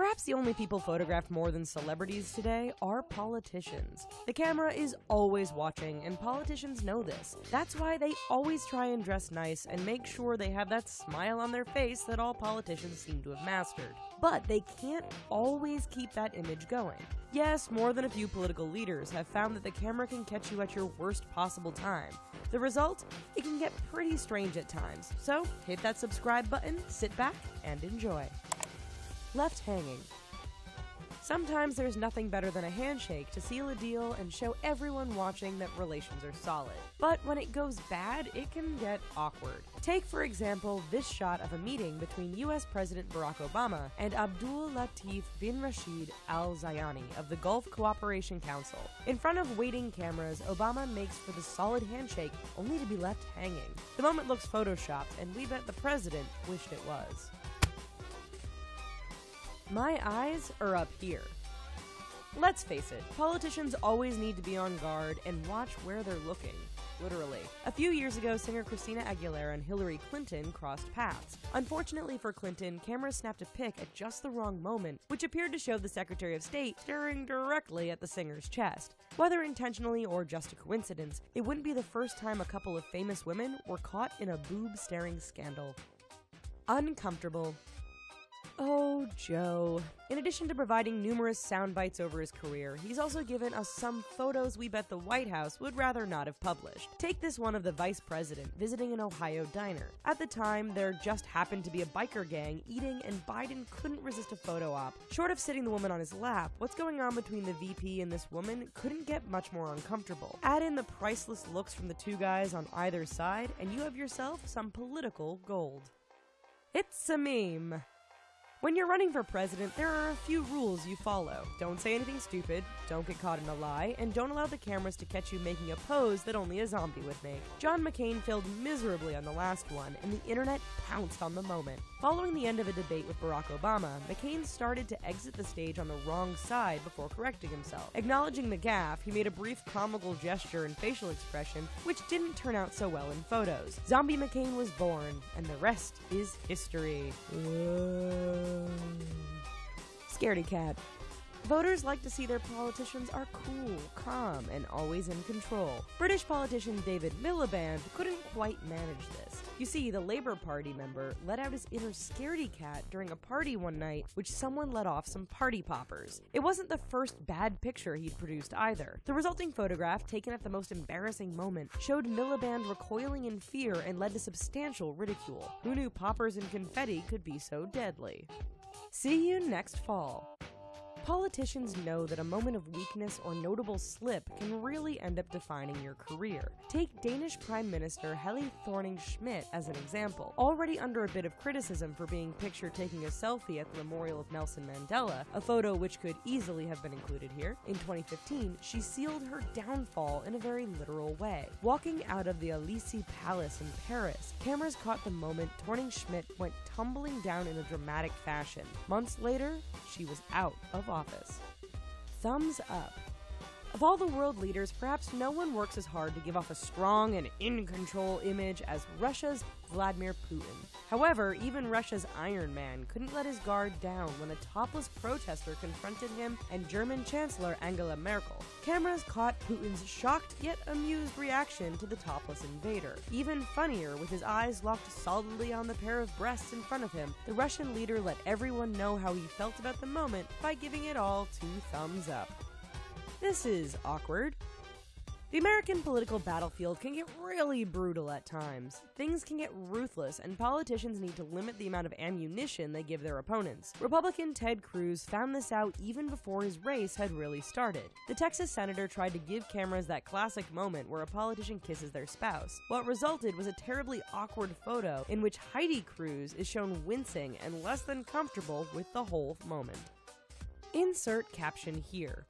Perhaps the only people photographed more than celebrities today are politicians. The camera is always watching, and politicians know this. That's why they always try and dress nice and make sure they have that smile on their face that all politicians seem to have mastered. But they can't always keep that image going. Yes, more than a few political leaders have found that the camera can catch you at your worst possible time. The result? It can get pretty strange at times. So, hit that subscribe button, sit back, and enjoy. Left hanging. Sometimes there's nothing better than a handshake to seal a deal and show everyone watching that relations are solid. But when it goes bad, it can get awkward. Take, for example, this shot of a meeting between US President Barack Obama and Abdul Latif bin Rashid Al Zayani of the Gulf Cooperation Council. In front of waiting cameras, Obama makes for the solid handshake, only to be left hanging. The moment looks photoshopped, and we bet the president wished it was. My eyes are up here. Let's face it, politicians always need to be on guard and watch where they're looking. Literally. A few years ago, singer Christina Aguilera and Hillary Clinton crossed paths. Unfortunately for Clinton, cameras snapped a pic at just the wrong moment, which appeared to show the Secretary of State staring directly at the singer's chest. Whether intentionally or just a coincidence, it wouldn't be the first time a couple of famous women were caught in a boob-staring scandal. Uncomfortable. Oh, Joe. In addition to providing numerous sound bites over his career, he's also given us some photos we bet the White House would rather not have published. Take this one of the vice president visiting an Ohio diner. At the time, there just happened to be a biker gang eating, and Biden couldn't resist a photo op. Short of sitting the woman on his lap, what's going on between the VP and this woman couldn't get much more uncomfortable. Add in the priceless looks from the two guys on either side, and you have yourself some political gold. It's a meme. When you're running for president, there are a few rules you follow. Don't say anything stupid, don't get caught in a lie, and don't allow the cameras to catch you making a pose that only a zombie would make. John McCain failed miserably on the last one, and the internet pounced on the moment. Following the end of a debate with Barack Obama, McCain started to exit the stage on the wrong side before correcting himself. Acknowledging the gaffe, he made a brief comical gesture and facial expression, which didn't turn out so well in photos. Zombie McCain was born, and the rest is history. Scaredy cat. Voters like to see their politicians are cool, calm, and always in control. British politician David Miliband couldn't quite manage this. You see, the Labour Party member let out his inner scaredy cat during a party one night, which someone let off some party poppers. It wasn't the first bad picture he'd produced either. The resulting photograph, taken at the most embarrassing moment, showed Miliband recoiling in fear and led to substantial ridicule. Who knew poppers and confetti could be so deadly? See you next fall. Politicians know that a moment of weakness or notable slip can really end up defining your career. Take Danish Prime Minister Helle Thorning-Schmidt as an example. Already under a bit of criticism for being pictured taking a selfie at the memorial of Nelson Mandela, a photo which could easily have been included here, in 2015, she sealed her downfall in a very literal way. Walking out of the Elysee Palace in Paris, cameras caught the moment Thorning-Schmidt went tumbling down in a dramatic fashion. Months later, she was out of office. Thumbs up. Of all the world leaders, perhaps no one works as hard to give off a strong and in-control image as Russia's Vladimir Putin. However, even Russia's Iron Man couldn't let his guard down when a topless protester confronted him and German Chancellor Angela Merkel. Cameras caught Putin's shocked yet amused reaction to the topless invader. Even funnier, with his eyes locked solidly on the pair of breasts in front of him, the Russian leader let everyone know how he felt about the moment by giving it all 2 thumbs up. This is awkward. The American political battlefield can get really brutal at times. Things can get ruthless, and politicians need to limit the amount of ammunition they give their opponents. Republican Ted Cruz found this out even before his race had really started. The Texas senator tried to give cameras that classic moment where a politician kisses their spouse. What resulted was a terribly awkward photo in which Heidi Cruz is shown wincing and less than comfortable with the whole moment. Insert caption here.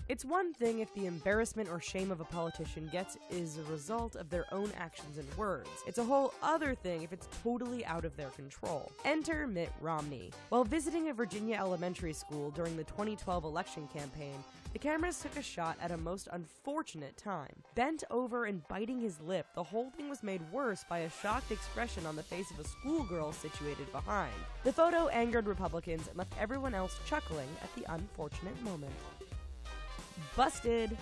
It's one thing if the embarrassment or shame of a politician gets is a result of their own actions and words. It's a whole other thing if it's totally out of their control. Enter Mitt Romney. While visiting a Virginia elementary school during the 2012 election campaign, The cameras took a shot at a most unfortunate time. Bent over and biting his lip, the whole thing was made worse by a shocked expression on the face of a schoolgirl situated behind. The photo angered Republicans and left everyone else chuckling at the unfortunate moment. Busted!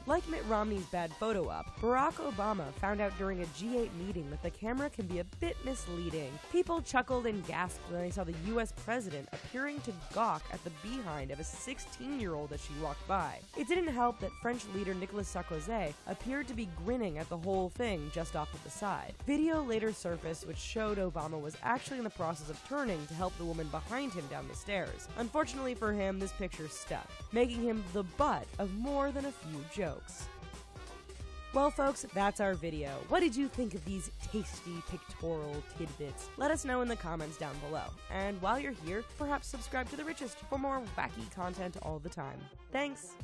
Like Mitt Romney's bad photo op, Barack Obama found out during a G8 meeting that the camera can be a bit misleading. People chuckled and gasped when they saw the US president appearing to gawk at the behind of a 16-year-old as she walked by. It didn't help that French leader Nicolas Sarkozy appeared to be grinning at the whole thing just off to the side. Video later surfaced which showed Obama was actually in the process of turning to help the woman behind him down the stairs. Unfortunately for him, this picture stuck, making him the butt of more than a few jokes. Well folks, that's our video. What did you think of these tasty pictorial tidbits? Let us know in the comments down below. And while you're here, perhaps subscribe to The Richest for more wacky content all the time. Thanks!